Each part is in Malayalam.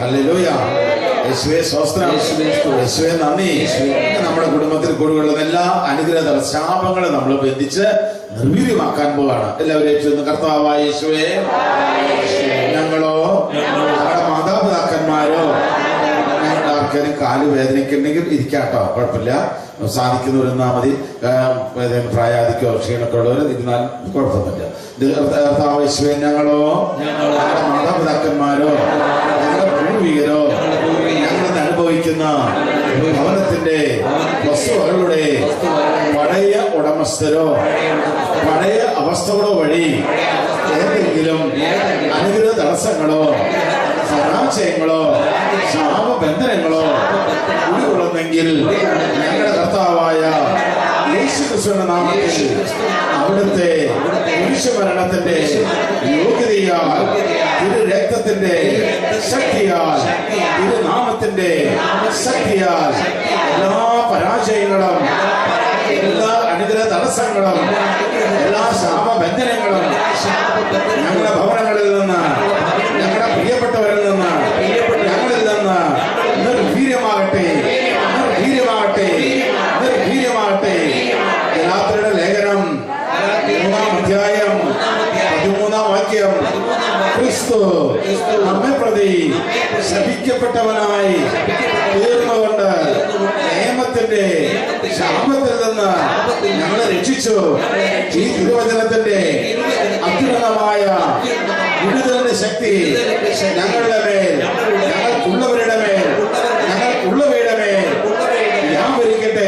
ഹല്ലേലൂയ. യേശുവേ സ്തോത്രം, യേശുവേ നന്ദി. നമ്മുടെ കുടുംബത്തിൽ കൂടുള്ള എല്ലാ അനുഗ്രഹ ശാപങ്ങളും നമ്മൾ ബന്ധിച്ച് നിർവീര്യമാക്കാൻ പോവാണ്. എല്ലാവരും ഏറ്റവും കർത്താവായ യേശുവേ, ഞങ്ങളോ ഞങ്ങളുടെ മാതാപിതാക്കന്മാരോ ഞങ്ങളുടെ ആൾക്കാരും കാല് വേദനയ്ക്കുണ്ടെങ്കിൽ ഇരിക്കാട്ടോ, കുഴപ്പമില്ല. സാധിക്കുന്നവരെന്നാ മതി. പ്രായാധിക്കോ ക്ഷീണമൊക്കെ ഉള്ളവർ ഇരുന്നാൽ കുഴപ്പമില്ല. കർത്താവായ യേശുവേ, ഞങ്ങളോ ഞങ്ങളുടെ മാതാപിതാക്കന്മാരോ ഞങ്ങളുടെ പൂർവികരോ ഞങ്ങൾ അനുഭവിക്കുന്ന ഭവനത്തിന്റെ വസ്തുവകളുടെ പഴയ ഉടമസ്ഥരോ പഴയ അവസ്ഥകളോ വഴി ഏതെങ്കിലും അനുഗ്രഹ തടസ്സങ്ങളോ പരാജയങ്ങളോ ശാപബന്ധനങ്ങളോ ഉൾക്കൊള്ളുന്നെങ്കിൽ ഞങ്ങളുടെ കർത്താവായ യേശുക്രിസ്തുവിന്റെ നാമത്തിൽ അവിടുത്തെ കുരിശുമരണത്തിന്റെ യോഗ്യതയാൽ തിരു രക്തത്തിന്റെ ശക്തിയാൽ തിരുനാമത്തിന്റെ ശക്തിയാൽ എല്ലാ പരാജയങ്ങളും എല്ലാ അനുഗ്രഹ തടസ്സങ്ങളും എല്ലാ ശാപബന്ധനങ്ങളും ഞങ്ങളുടെ ഭവനങ്ങളിൽ നിന്ന് ഞങ്ങളുടെ പ്രിയപ്പെട്ടവരിൽ നിന്ന് ഞങ്ങളിൽ നിന്ന് നിർവീര്യമാകട്ടെ, നിർവീര്യമാകട്ടെ, നിർവീര്യമാകട്ടെ. ഗലാത്യരുടെ ലേഖനം 3-ാം അധ്യായം 13-ാം വാക്യം, ക്രിസ്തു നമ്മെ പ്രതി ശപിക്കപ്പെട്ടവനായി തീർന്നുകൊണ്ട് നിയമത്തിന്റെ ശാപത്തിൽ നിന്ന് ഞങ്ങളെ രക്ഷിച്ചു. ഈ തിരുവചനത്തിന്റെ അത്യുന്നതമായ വിടുതലിന്റെ ശക്തി ഞങ്ങളുടെ മേൽ, ഞങ്ങൾക്കുള്ളവരുടെ മേൽ, ഞങ്ങൾക്കുള്ളവയുടെ മേൽ വ്യാപരിക്കട്ടെ,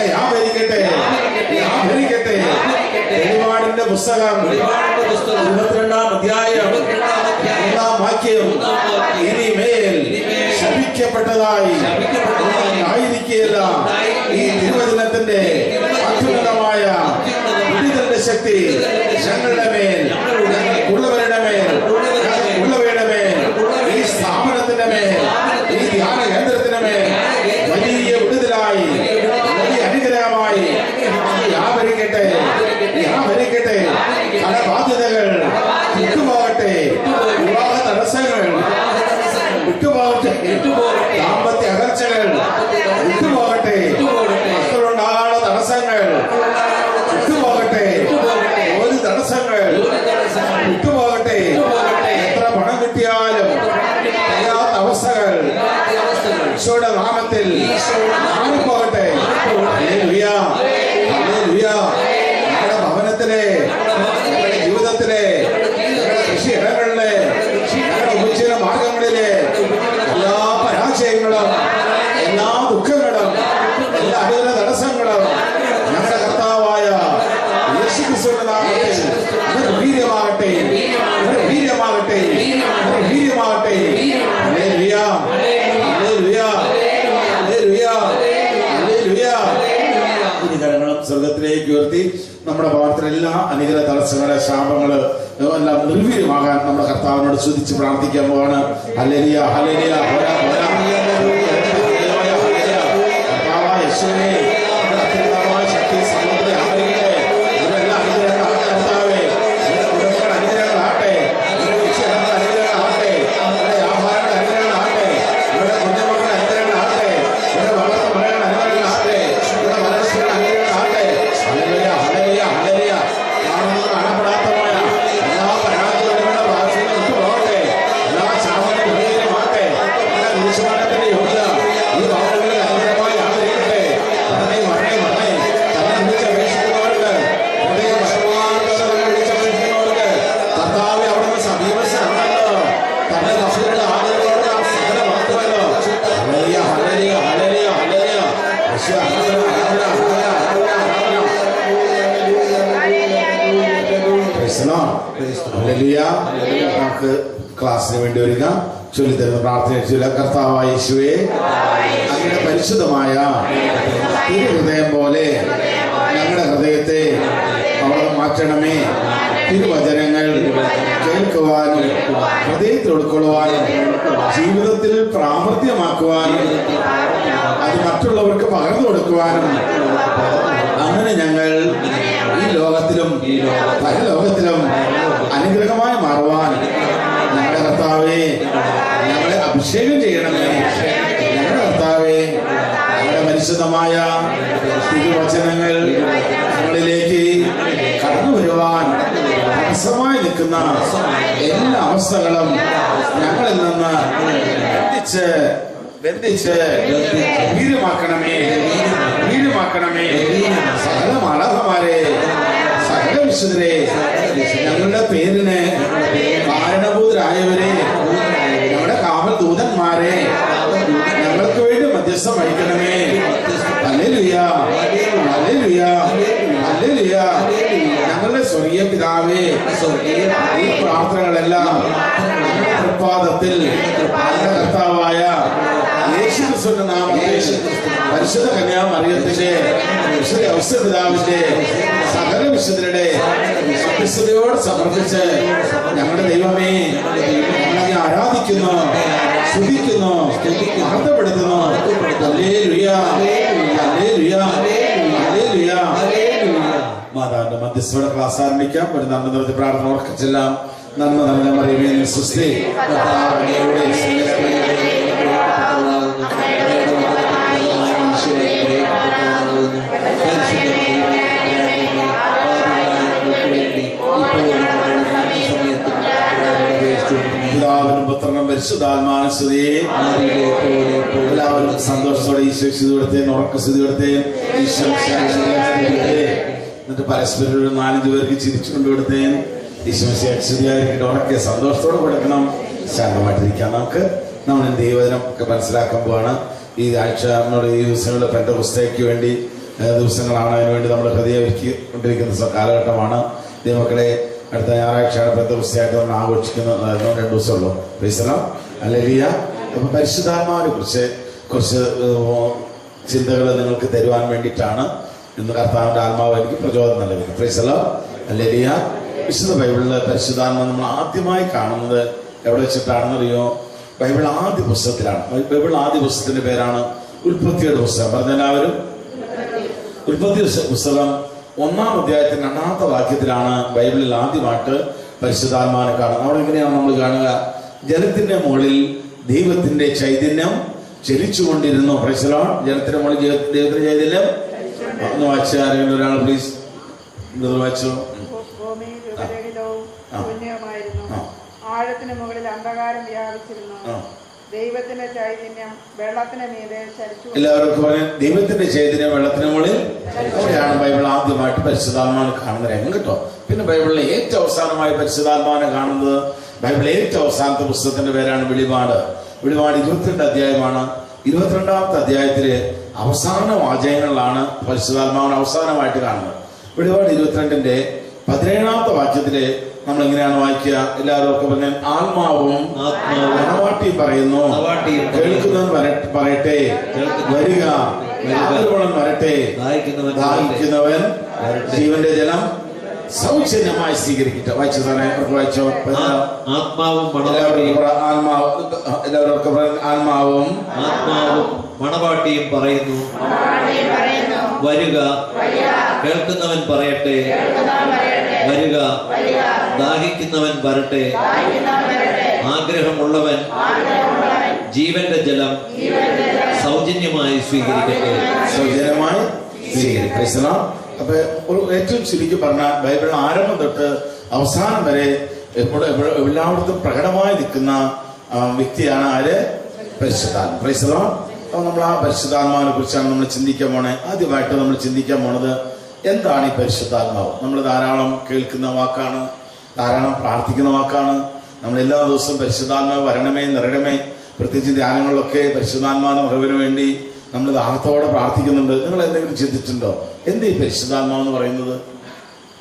വ്യാപരിക്കട്ടെ, വ്യാപരിക്കട്ടെ. വെളിപാടിന്റെ പുസ്തകം 22-ാം അധ്യായം 1-ാം വാക്യം, ഇനിമേൽ ശപിക്കപ്പെട്ടതായി ആയിരിക്കുകയില്ല. ഈ തിരുവചനത്തിന്റെ അത്യുന്നതമായ വിടുതലിന്റെ ശക്തി ഞങ്ങളുടെ മേൽ, ഞങ്ങൾക്കുള്ളവരുടെ മേൽ, ഞങ്ങൾക്കുള്ളവയുടെ മേൽ, ഈ സ്ഥാപനത്തിന്റെ മേൽ, ഈ ധ്യാന കേന്ദ്രത്തിന്റെ മേൽ വലിയ വിടുതലായി, വലിയ അനുഗ്രഹമായി വ്യാപരിക്കട്ടെ, വ്യാപരിക്കട്ടെ. കടബാധ്യതകൾ വിട്ടുപോകട്ടെ, വിവാഹ തടസ്സങ്ങൾ വിട്ടുപോകട്ടെ, ദാമ്പത്യ അകർച്ചകൾ വിട്ടുപോകട്ടെ, മക്കളുണ്ടാകാനുള്ള തടസ്സങ്ങൾ വിട്ടുപോകട്ടെ, ഒരു തടസ്സങ്ങൾ വിട്ടുപോകട്ടെ. എത്ര പണം കിട്ടിയാലും ചെയ്യാത്ത അവസ്ഥകൾ ഈശോയുടെ നാമത്തിൽ മാറിപ്പോകട്ടെ. Hallelujah, hallelujah. ഞങ്ങളുടെ ഭവനത്തിലെ, ഞങ്ങളുടെ ജീവിതത്തിലെ, ഞങ്ങളുടെ കൃഷി ഇടങ്ങളിലെ, ഞങ്ങളുടെ ഉപജീവന മാർഗങ്ങളിലെ എല്ലാ പരാജയങ്ങളും എല്ലാ ദുഃഖങ്ങളും എല്ലാ അനുഗ്രഹ തടസ്സങ്ങളും ഞങ്ങളുടെ കർത്താവായ യേശുക്രിസ്തുവിന്റെ നാമത്തിൽ നിർവീര്യമാകട്ടെ, നിർവീര്യമാകട്ടെ, നിർവീര്യമാകട്ടെ. Hallelujah, hallelujah, hallelujah, hallelujah. ഇരു കരങ്ങളും സ്വർഗത്തിലേക്ക് ഉയർത്തി നമ്മുടെ ഭവനത്തിലെ എല്ലാ അനുഗ്രഹ തടസ്സങ്ങളെ ശാപങ്ങള് എല്ലാം നിർവീര്യമാകാൻ നമ്മുടെ കർത്താവിനോട് സ്തുതിച്ച് പ്രാർത്ഥിക്കാൻ പോവാണ്. Hallelujah, hallelujah. കർത്താവായ യേശുവേ, ശക്തി സമൃദ്ധി ആവട്ടെ. ഇവരെല്ലാം അനുഗ്രഹങ്ങളാകട്ടെ കർത്താവേ. കുടുംബങ്ങൾ അനുഗ്രഹങ്ങളാകട്ടെ, അനുഗ്രഹങ്ങളാകട്ടെ, വ്യാപാരങ്ങൾ അനുഗ്രഹങ്ങളാകട്ടെ, ഇവിടെ കുഞ്ഞുമക്കൾ അനുഗ്രഹങ്ങളാകട്ടെ, ഇവിടെ വളർത്ത മലകൾ അനുഗ്രഹങ്ങളാകട്ടെ, ഇവിടെ മനസ്സിലുള്ള അനുഗ്രഹങ്ങളാകട്ടെ. Hallelujah, hallelujah, hallelujah. കാണുന്നത് കാണപ്പെടാത്തമായ എല്ലാ പരാജയങ്ങളുടെ ഭാഷകളും വിട്ടുപോകട്ടെ, എല്ലാ ശാപങ്ങളും നിർവീര്യമാകട്ടെ. എല്ലാ വിശുദ്ധത്തിന്റെ യോഗ്യത ഈ ഭാഗങ്ങളിൽ അനുഗ്രഹമായി ആദരിക്കട്ടെ. വരണേ, വരണേ, വരണേ. തന്നെ വിളിച്ചപേക്ഷിക്കുന്നവർക്ക്, ഹൃദയ വർഷമാനത്തോടെ വിളിച്ചപേക്ഷിക്കുന്നവർക്ക് കർത്താവേ അവിടുന്ന് സമീപസ്ഥനാണല്ലോ. തന്റെ വസ്തുക്കളുടെ ആദരവോടെ ആ സകല മഹത്വമല്ലോ. Hallelujah, hallelujah, hallelujah, hallelujah. യേശുവേ, ആരാധന, ആരാധന, ആരാധന, ആരാധന. Praise the Lord. ഹല്ലേലൂയ. നമുക്ക് ക്ലാസ്സിന് വേണ്ടി വരിക. ചൊല്ലിത്തരുന്ന പ്രാർത്ഥന ചൊല്ലുക. കർത്താവായ യേശുവേ, അങ്ങയുടെ പരിശുദ്ധമായ തിരുഹൃദയം പോലെ ഞങ്ങളുടെ ഹൃദയത്തെ അവിടുന്ന് മാറ്റണമേ. തിരുവചനങ്ങൾ കേൾക്കുവാനും ഹൃദയത്തിൽ ഉൾക്കൊള്ളുവാനും ജീവിതത്തിൽ പ്രാവർത്തികമാക്കുവാനും അത് മറ്റുള്ളവർക്ക് പകർന്നു കൊടുക്കുവാനും അങ്ങനെ ഞങ്ങൾ ഈ ലോകത്തിലും പരലോകത്തിലും അനുഗ്രഹമായി മാറുവാൻ ഞങ്ങളുടെ കർത്താവേ ഞങ്ങളെ അഭിഷേകം ചെയ്യണമേ. ഞങ്ങളുടെ കർത്താവേ, ഞങ്ങളുടെ പരിശുദ്ധമായ തിരുവചനങ്ങൾ ഞങ്ങളിലേക്ക് കടന്നു വരുവാൻ തടസ്സമായി നിൽക്കുന്ന എല്ലാ അവസ്ഥകളും ഞങ്ങളിൽ നിന്ന് ബന്ധിച്ച് വീര്യമാക്കണമേ. സകല മാലാഖമാരെ, സകല വിശുദ്ധരെ, ഞങ്ങളുടെ പേരിന് കാരണഭൂതരായവരെ, ഞങ്ങളുടെ കാവൽ ദൂതന്മാരെ ഞങ്ങൾക്ക് വേണ്ടി മധ്യസ്ഥം വഹിക്കണമേ. Hallelujah, hallelujah, hallelujah. ഞങ്ങളുടെ സ്വർഗീയ പിതാവേ, ഈ പ്രാർത്ഥനകളെല്ലാം ഞങ്ങളുടെ തൃപ്പാദത്തിൽ കർത്താവായ യേശുക്രിസ്തുവിന്റെ നാമത്തിൽ പരിശുദ്ധ കന്യാമറിയത്തിന്റെ വിശുദ്ധ ഔസപിതാവിന്റെ സകല വിശുദ്ധരുടെ മധ്യസ്ഥതയോട് സമർപ്പിച്ച് ഞങ്ങളുടെ ദൈവമേ ഞങ്ങളെ ആരാധിക്കുന്നു, സ്തുതിക്കുന്നു, മഹത്വപ്പെടുത്തുന്നു. Hallelujah, hallelujah, hallelujah. മാതാവിന്റെ മധ്യസ്ഥയുടെ ക്ലാസ് ആരംഭിക്കാം. ഒരു നന്മ നിറഞ്ഞ പ്രാർത്ഥന ഓർക്കിച്ചെല്ലാം. നന്മ നിറഞ്ഞ മറിയമേ സുസ്തി, പിതാവിനും പുത്രനും പരിശുദ്ധാത്മാവിനും സ്തുതിയെ. എല്ലാവരും സന്തോഷത്തോടെ ഈശോ സ്ഥിതി കൊടുത്തേ, ഉറക്ക സ്ഥിതി കൊടുത്തേ. ഈശോ എന്നിട്ട് പരസ്പരം ഒരു 4-5 പേർക്ക് ചിരിച്ചു കൊണ്ടുകൊടുത്തേ. ഈശോ സ്ഥിതിയായിരിക്കട്ടെ. ഉറക്കെ സന്തോഷത്തോടെ കൊടുക്കണം. ശാന്തമായിട്ടിരിക്കാം. നമ്മൾ ദൈവദിനം ഒക്കെ മനസ്സിലാക്കാൻ പോവാണ്. ഈ ആഴ്ച നമ്മുടെ ഈ ദിവസങ്ങളിൽ പെന്തക്കോസ്തേക്ക് വേണ്ടി ദിവസങ്ങളാണ്. അതിനുവേണ്ടി നമ്മൾ ഹൃദയവെക്കൊണ്ടിരിക്കുന്ന കാലഘട്ടമാണ്. ദൈവമക്കളെ, അടുത്ത ഞായറാഴ്ചയാണ് പെന്തക്കോസ്തയായിട്ട് നമ്മൾ ആഘോഷിക്കുന്നത്. 2 ദിവസമുള്ളൂ. Praise the Lord, hallelujah. അപ്പം പരിശുദ്ധാത്മാവിനെ കുറിച്ച് കുറച്ച് ചിന്തകൾ നിങ്ങൾക്ക് തരുവാൻ വേണ്ടിയിട്ടാണ് ഇന്ന് കർത്താവിൻ്റെ ആത്മാവ് എനിക്ക് പ്രചോദനം നൽകുന്നത്. Price the Lord, hallelujah. വിശുദ്ധ ബൈബിളിൽ പരിശുദ്ധാത്മ നമ്മൾ ആദ്യമായി കാണുന്നത് എവിടെ വെച്ചിട്ടാണെന്നറിയോ? ബൈബിൾ ആദ്യ പുസ്തകത്തിലാണ്. ബൈബിൾ ആദ്യ പുസ്തകത്തിന്റെ പേരാണ് ഉൽപ്പത്തിയുടെ പുസ്തകം. പറഞ്ഞെല്ലാവരും ഉൽപ്പത്തി പുസ്തകം 1-ാം അധ്യായത്തിന്റെ 2-ാമത്തെ വാക്യത്തിലാണ് ബൈബിളിൽ ആദ്യമായിട്ട് പരിശുദ്ധാത്മാവിനെ കാണുന്നത്. അവിടെ എങ്ങനെയാണ് നമ്മൾ കാണുക? ജലത്തിന്റെ മുകളിൽ ദൈവത്തിന്റെ ചൈതന്യം ചലിച്ചുകൊണ്ടിരുന്നു. Price the Lord. ജലത്തിന്റെ മുകളിൽ ദൈവത്തിന്റെ ചൈതന്യം. ഒന്ന് വായിച്ച ആരെങ്കിലും ഒരാൾ പ്ലീസ് വായിച്ചോ. ആഴത്തിന് മുകളിൽ അന്ധകാരം വ്യാപിച്ചിരുന്നു. ദൈവത്തിന്റെ ചൈതന്യം വെള്ളത്തിന് മീതെ ചലിച്ചു. എല്ലാവർക്കും പറയാം, ദൈവത്തിന്റെ ചൈതന്യം വെള്ളത്തിന് മുകളിൽ. അവിടെയാണ് ബൈബിൾ ആദ്യമായിട്ട് പരിശുദ്ധാത്മാവിനെ കാണുന്ന രംഗം കേട്ടോ. പിന്നെ ബൈബിളിലെ ഏറ്റവും അവസാനമായി പരിശുദ്ധാത്മാവിനെ കാണുന്നത് ബൈബിളിലെ ഏറ്റവും അവസാനത്തെ പുസ്തകത്തിന്റെ പേരാണ് വെളിപാട്. വെളിപാട് 22 അധ്യായമാണ്. 22-ാമത്തെ അധ്യായത്തില് അവസാന വാചകങ്ങളിലാണ് പരിശുദ്ധാത്മാവിനെ അവസാനമായിട്ട് കാണുന്നത്. വെളിപാട് 22-ന്റെ 17-ാമത്തെ വാക്യത്തില് നമ്മൾ എങ്ങനെയാണ് വായിക്കുക? എല്ലാവരും ഒക്കെ പറഞ്ഞാൽ ആത്മാവും മണവാട്ടിയും പറയുന്നു, കേൾക്കുന്നവൻ പറയട്ടെ, വരിക, വരട്ടെ, ദാഹിക്കുന്നവൻ ജീവന്റെ ജലം സൗജന്യമായി സ്വീകരിക്കട്ടെ. വായിച്ചു തന്നെ വായിച്ചോ. ആത്മാവും ആത്മാവും മണവാട്ടിയും പറയുന്നു, വരിക, കേൾക്കുന്നവൻ പറയട്ടെ, വരിക, ദാഹിക്കുന്നവൻ വരട്ടെ, ആഗ്രഹമുള്ളവൻ ജീവന്റെ ജലം സൗജന്യമായി സ്വീകരിക്കട്ടെ. സൗജന്യമായി സ്വീകരിക്കുക. അപ്പൊ ഏറ്റവും ചുരുക്കി പറഞ്ഞാൽ ബൈബിൾ ആരംഭം തൊട്ട് അവസാനം വരെ എല്ലായിടത്തും പ്രകടമായി നിൽക്കുന്ന വ്യക്തിയാണ് ആര്? പരിശുദ്ധാത്മ. Price the Lord. അപ്പൊ നമ്മൾ ആ പരിശുദ്ധാത്മാവിനെ കുറിച്ചാണ് നമ്മൾ ചിന്തിക്കാൻ പോണേ. ആദ്യമായിട്ട് നമ്മൾ ചിന്തിക്കാൻ പോണത് എന്താണ് ഈ പരിശുദ്ധാത്മാവ്? നമ്മൾ ധാരാളം കേൾക്കുന്ന വാക്കാണ്, ധാരാളം പ്രാർത്ഥിക്കുന്ന വാക്കാണ്. നമ്മൾ എല്ലാ ദിവസവും പരിശുദ്ധാത്മാവ് വരണമേ, നിറയണമേ. പ്രത്യേകിച്ച് ധ്യാനങ്ങളിലൊക്കെ പരിശുദ്ധാത്മാവിന് നിറവിന് വേണ്ടി നമ്മൾ ദാഹത്തോടെ പ്രാർത്ഥിക്കുന്നുണ്ട്. നിങ്ങൾ എന്തെങ്കിലും ചിന്തിച്ചിട്ടുണ്ടോ? എന്ത് ഈ പരിശുദ്ധാത്മാവ് എന്ന് പറയുന്നത്?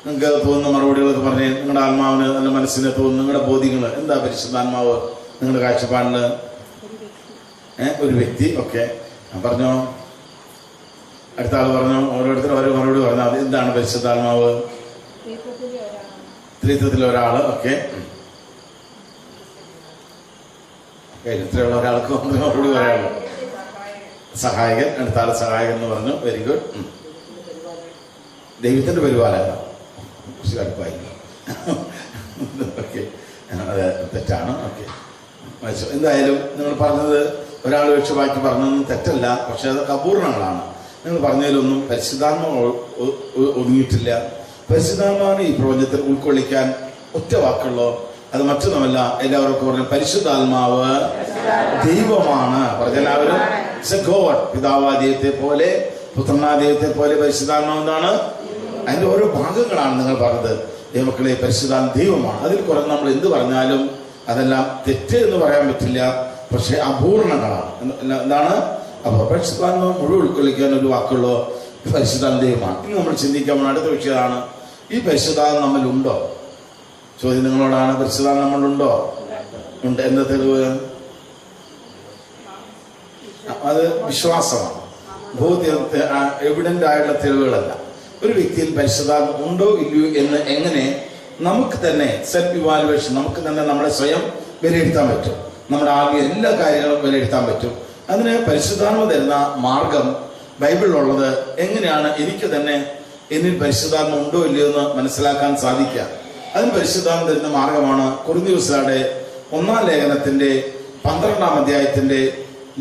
നിങ്ങൾക്ക് തോന്നുന്ന മറുപടികളൊക്കെ പറഞ്ഞേ. നിങ്ങളുടെ ആത്മാവിന്, നല്ല മനസ്സിന് തോന്നുന്നു, നിങ്ങളുടെ ബോധ്യങ്ങൾ എന്താ പരിശുദ്ധാത്മാവ് നിങ്ങളുടെ കാഴ്ചപ്പാടില്? ഒരു വ്യക്തി. ഓക്കെ, പറഞ്ഞോ. അടുത്ത ആൾ പറഞ്ഞോ. ഓരോരുത്തരും ഓരോ മറുപടി പറഞ്ഞോ. അത് എന്താണ് പരിശുദ്ധാത്മാവ്? ത്രിത്വത്തിലെ ഒരാള്. ഓക്കെ, ഇത്രയുള്ള ഒരാൾക്ക് മറുപടി പറയാനുള്ളൂ. സഹായകൻ. അടുത്ത ആൾ സഹായകൻ എന്ന് പറഞ്ഞു. Very good. ദൈവത്തിന്റെ പരിപാലന കടുപ്പായി. ഓക്കെ, അത് തെറ്റാണ്. ഓക്കെ, എന്തായാലും നിങ്ങൾ പറഞ്ഞത് ഒരാൾ വെച്ച് ബാക്കി പറഞ്ഞതൊന്നും തെറ്റല്ല, പക്ഷെ അതൊക്കെ അപൂർണങ്ങളാണ്. നിങ്ങൾ പറഞ്ഞതിലൊന്നും പരിശുദ്ധാത്മാവ് ഒതുങ്ങിയിട്ടില്ല. പരിശുദ്ധാത്മാവിനെ ഈ പ്രപഞ്ചത്തിൽ ഉൾക്കൊള്ളിക്കാൻ ഒറ്റ വാക്കുള്ളൂ. അത് മറ്റൊന്നുമല്ല, എല്ലാവർക്കും പറഞ്ഞു പരിശുദ്ധാത്മാവ് ദൈവമാണ്. പറഞ്ഞെല്ലാവരും പിതാവാ ദൈവത്തെ പോലെ പുത്രനാ ദൈവത്തെ പോലെ പരിശുദ്ധാത്മാവ് എന്താണ്? അതിന്റെ ഓരോ ഭാഗങ്ങളാണ് നിങ്ങൾ പറഞ്ഞത്. ദൈവമക്കളെ, പരിശുദ്ധാത്മ ദൈവമാണ്. അതിൽ കുറെ നമ്മൾ എന്ത് പറഞ്ഞാലും അതെല്ലാം തെറ്റ് എന്ന് പറയാൻ പറ്റില്ല, പക്ഷെ അപൂർണങ്ങളാണ്. എന്താണ്? അപ്പോൾ പരിശുദ്ധാത്മാവ് മുഴുവൻ ഉൾക്കൊള്ളിക്കാൻ ഒരു വാക്കുള്ളൂ, പരിശുദ്ധാത്മ ദൈവമാണ്. ഇനി നമ്മൾ ചിന്തിക്കാൻ അടുത്ത വിഷയമാണ്, ഈ പരിശുദ്ധാത്മ നമ്മളുണ്ടോ? ചോദ്യം നിങ്ങളോടാണ്. പരിശുദ്ധാത്മ നമ്മളുണ്ടോ? ഉണ്ട്. എന്താ തെളിവ്? അത് വിശ്വാസമാണ്. ബോധ്യത്തെ എവിഡന്റ് ആയിട്ടുള്ള തെളിവുകളല്ല. ഒരു വ്യക്തിയിൽ പരിശുദ്ധാത്മ ഉണ്ടോ ഇല്ലയോ എന്ന് എങ്ങനെ നമുക്ക് തന്നെ സെൽഫ് ഇവാലുവേഷൻ, നമുക്ക് തന്നെ നമ്മളെ സ്വയം വിലയിരുത്താൻ പറ്റും. നമ്മുടെ ആകെ എല്ലാ കാര്യങ്ങളും വിലയിരുത്താൻ പറ്റും. അതിന് പരിശുദ്ധാത്മ തരുന്ന മാർഗം ബൈബിളിലുള്ളത്. എങ്ങനെയാണ് എനിക്ക് തന്നെ എന്നിൽ പരിശുദ്ധാത്മ ഉണ്ടോ ഇല്ലയോ എന്ന് മനസ്സിലാക്കാൻ സാധിക്കുക? അതിന് പരിശുദ്ധാത്മ തരുന്ന മാർഗമാണ് കൊരിന്ത്യരുടെ 1-ാം ലേഖനത്തിന്റെ 12-ാം അധ്യായത്തിന്റെ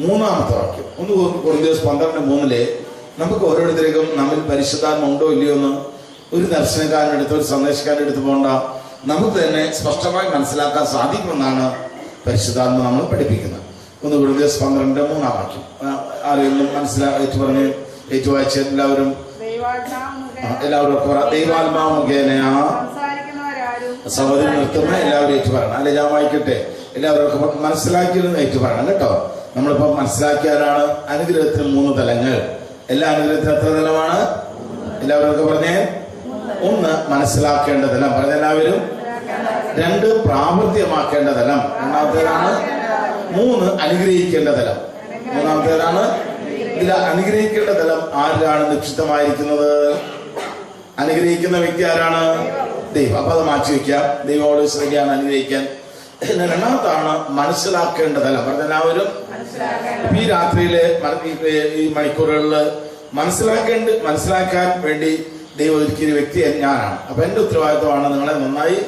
3-ാമത്തെ വാക്യം. ഒന്ന് കൊരിന്ത്യർ 12:3 നമുക്ക് ഓരോരുത്തർക്കും നമ്മിൽ പരിശുദ്ധാത്മ ഉണ്ടോ ഇല്ലയോ എന്ന് ഒരു ദർശനക്കാരനെടുത്ത് ഒരു സന്ദേശക്കാരനെടുത്ത് പോകണ്ട, നമുക്ക് തന്നെ സ്പഷ്ടമായി മനസ്സിലാക്കാൻ സാധിക്കുമെന്നാണ് പരിശുദ്ധാത്മ നമ്മൾ പഠിപ്പിക്കുന്നത്. ഒന്ന് കൊരിന്ത്യർ 12:3 വാക്യം. ആരെങ്കിലും ഏറ്റു പറഞ്ഞ് ഏറ്റുവായിച്ച എല്ലാവരും ദൈവാത്മാവ് മുഖേന സഹോദരൻ നിർത്തുന്ന എല്ലാവരും ഏറ്റു പറയണം. അല്ലെ, ഞാൻ വായിക്കട്ടെ. എല്ലാവർക്കും മനസ്സിലാക്കിയെന്ന് ഏറ്റു പറയണം കേട്ടോ. നമ്മളിപ്പോ മനസ്സിലാക്കിയാലാണ് അനുഗ്രഹത്തിന് 3 തലങ്ങൾ. എല്ലാ അനുഗ്രഹത്തിനും എത്ര തലമാണ്? എല്ലാവരും പറഞ്ഞേ. 1 മനസ്സിലാക്കേണ്ട തലം, പറഞ്ഞെല്ലാവരും. 2 പ്രാവർത്തികമാക്കേണ്ട തലം, രണ്ടാമത്തേതാണ്. 3 അനുഗ്രഹിക്കേണ്ട തലം, മൂന്നാമത്തേതാണ്. ഇതിൽ അനുഗ്രഹിക്കേണ്ട തലം ആരിലാണ് നിക്ഷിപ്തമായിരിക്കുന്നത്? അനുഗ്രഹിക്കുന്ന വ്യക്തി ആരാണ്? ദൈവം. അപ്പൊ അത് മാറ്റി വയ്ക്കാം. ദൈവോട് ശ്രദ്ധിക്കാൻ അനുഗ്രഹിക്കാൻ. രണ്ടാമത്താണ് മനസ്സിലാക്കേണ്ട തലം, പറഞ്ഞെല്ലാവരും. ഈ രാത്രിയില് ഈ മണിക്കൂറുകളിൽ മനസ്സിലാക്കാൻ വേണ്ടി ദൈവം ഒരുക്കിയ വ്യക്തി ഞാനാണ്. അപ്പൊ എന്റെ ഉത്തരവാദിത്വമാണ് നിങ്ങളെ നന്നായി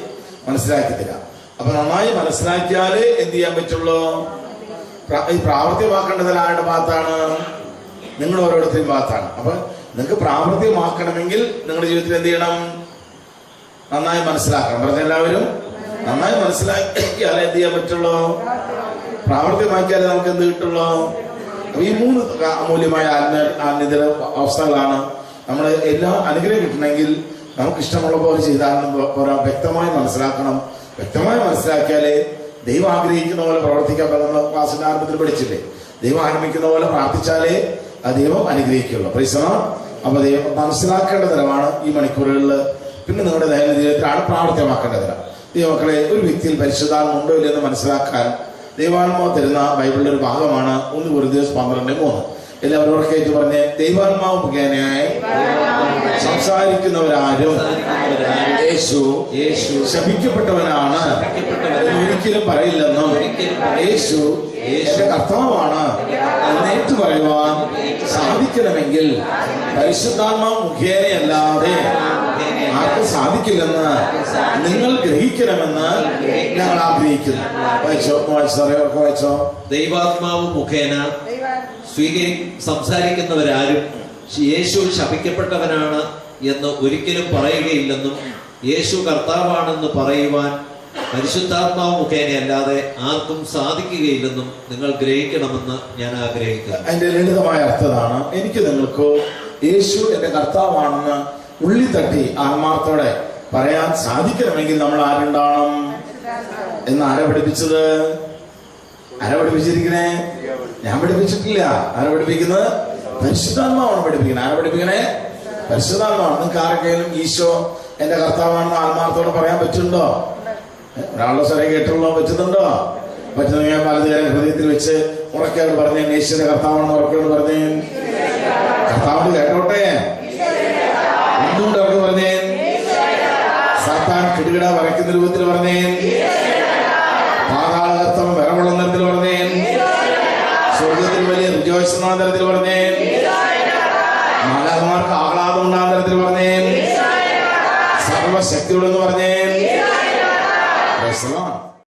മനസ്സിലാക്കി തരാം. അപ്പൊ നന്നായി മനസ്സിലാക്കിയാലേ എന്ത് ചെയ്യാൻ പറ്റുള്ളൂ? ഈ പ്രാവർത്തികമാക്കേണ്ടത് ആരുടെ ഭാഗത്താണ്? നിങ്ങൾ ഓരോരുത്തരും ഭാഗത്താണ്. അപ്പൊ നിങ്ങൾക്ക് പ്രാവർത്തികമാക്കണമെങ്കിൽ നിങ്ങളുടെ ജീവിതത്തിൽ എന്ത് ചെയ്യണം? നന്നായി മനസ്സിലാക്കണം. പറഞ്ഞെല്ലാവരും നന്നായി മനസ്സിലാക്കിയാലേ എന്ത് ചെയ്യാൻ പറ്റുള്ളൂ? പ്രാവർത്തികമാക്കിയാലേ നമുക്ക് എന്ത് കിട്ടുള്ളൂ? ഈ 3 അമൂല്യമായ ആത്മീയ അവസ്ഥകളാണ്. നമ്മൾ എല്ലാ അനുഗ്രഹം കിട്ടണമെങ്കിൽ നമുക്ക് ഇഷ്ടമുള്ള പോലെ ചെയ്താലും വ്യക്തമായി മനസ്സിലാക്കണം. വ്യക്തമായി മനസ്സിലാക്കിയാലേ ദൈവം ആഗ്രഹിക്കുന്ന പോലെ പ്രവർത്തിക്കാൻ. നമ്മൾ ക്ലാസ്സിന്റെ ആരംഭത്തിൽ പഠിച്ചില്ലേ, ദൈവം ആരംഭിക്കുന്ന പോലെ പ്രാർത്ഥിച്ചാലേ ആ ദൈവം അനുഗ്രഹിക്കുള്ളൂ. പ്രൈസണം. അപ്പൊ ദൈവം മനസ്സിലാക്കേണ്ട തരമാണ് ഈ മണിക്കൂറുകളിൽ. പിന്നെ നിങ്ങളുടെ ദൈനംദിന ജീവിതത്തിലാണ് പ്രാവർത്തികമാക്കേണ്ട തരം. ദൈവമക്കളെ, ഒരു വ്യക്തിയിൽ പരിശുദ്ധാത്മ ഉണ്ടോ ഇല്ലെന്ന് മനസ്സിലാക്കാൻ ദൈവാത്മാവ് തരുന്ന ബൈബിളിന്റെ ഒരു ഭാഗമാണ് 1 കൊരിന്ത്യർ 12:3. എല്ലാവരും ഉറക്കേറ്റ് പറഞ്ഞ് ദൈവാത്മാവ് മുഖേനയായി സംസാരിക്കുന്നവരാരും യേശു ശപിക്കപ്പെട്ടവനാണ് ഒരിക്കലും പറയില്ലെന്നും യേശു എന്റെ കർത്താവാണ് എന്നേറ്റു പറയുവാൻ സാധിക്കണമെങ്കിൽ പരിശുദ്ധാത്മാവ് മുഖേനയല്ലാതെ ആർക്കും സാധിക്കില്ലെന്ന് നിങ്ങൾ ഗ്രഹിക്കണമെന്ന് ഞങ്ങൾ ആഗ്രഹിക്കുന്നു. വായിച്ചോ. ദൈവാത്മാവ് മുഖേന സംസാരിക്കുന്നവരാരും യേശു ശപിക്കപ്പെട്ടവനാണ് എന്ന് ഒരിക്കലും പറയുകയില്ലെന്നും യേശു കർത്താവാണെന്ന് പറയുവാൻ പരിശുദ്ധാത്മാവ് മുഖേനയല്ലാതെ ആർക്കും സാധിക്കുകയില്ലെന്നും നിങ്ങൾ ഗ്രഹിക്കണമെന്ന് ഞാൻ ആഗ്രഹിക്കുന്നു. അതിന്റെ ലളിതമായ അർത്ഥമാണ്, എനിക്ക് നിങ്ങൾക്കോ യേശു എന്റെ കർത്താവാണെന്ന് ഉള്ളി തട്ടി ആത്മാർത്ഥത്തോടെ പറയാൻ സാധിക്കണമെങ്കിൽ നമ്മൾ ആരുണ്ടാവണം എന്ന് ആരെ പഠിപ്പിച്ചത്? ആരെ പഠിപ്പിച്ചിരിക്കണേ? ഞാൻ പഠിപ്പിച്ചിട്ടില്ല. ആരെ പഠിപ്പിക്കുന്നത്? പരിശുദ്ധാത്മാവാണ് പഠിപ്പിക്കുന്നത്. ആരെ പഠിപ്പിക്കണേ? പരിശുദ്ധാത്മാവാണ്. നിങ്ങൾക്ക് ആർക്കെങ്കിലും ഈശോ എന്റെ കർത്താവാണെന്ന് ആത്മാർത്ഥത്തോടെ പറയാൻ പറ്റുന്നുണ്ടോ? ഒരാളുടെ സ്വരം കേട്ടുള്ളോ? പറ്റുന്നുണ്ടോ? പറ്റുന്നെങ്കിൽ പലതുകാരെ ഹൃദയത്തിൽ വെച്ച് ഉറക്കയോട് പറഞ്ഞേ, യേശുവിന്റെ കർത്താവാണെന്ന് ഉറക്കയോട് പറഞ്ഞേ. കർത്താവിന് കേട്ടോട്ടെ. എന്തുകൊണ്ട് അവർക്ക് പറഞ്ഞേ? സാത്താൻ കിടുകിട വരയ്ക്കുന്ന രൂപത്തിൽ പറഞ്ഞേ. പാതാളകർത്തം വിറമുള്ള നിരത്തിൽ പറഞ്ഞേ. സ്വർഗത്തിൽ വലിയ റിജോയ്സുന്ന തരത്തിൽ പറഞ്ഞേ.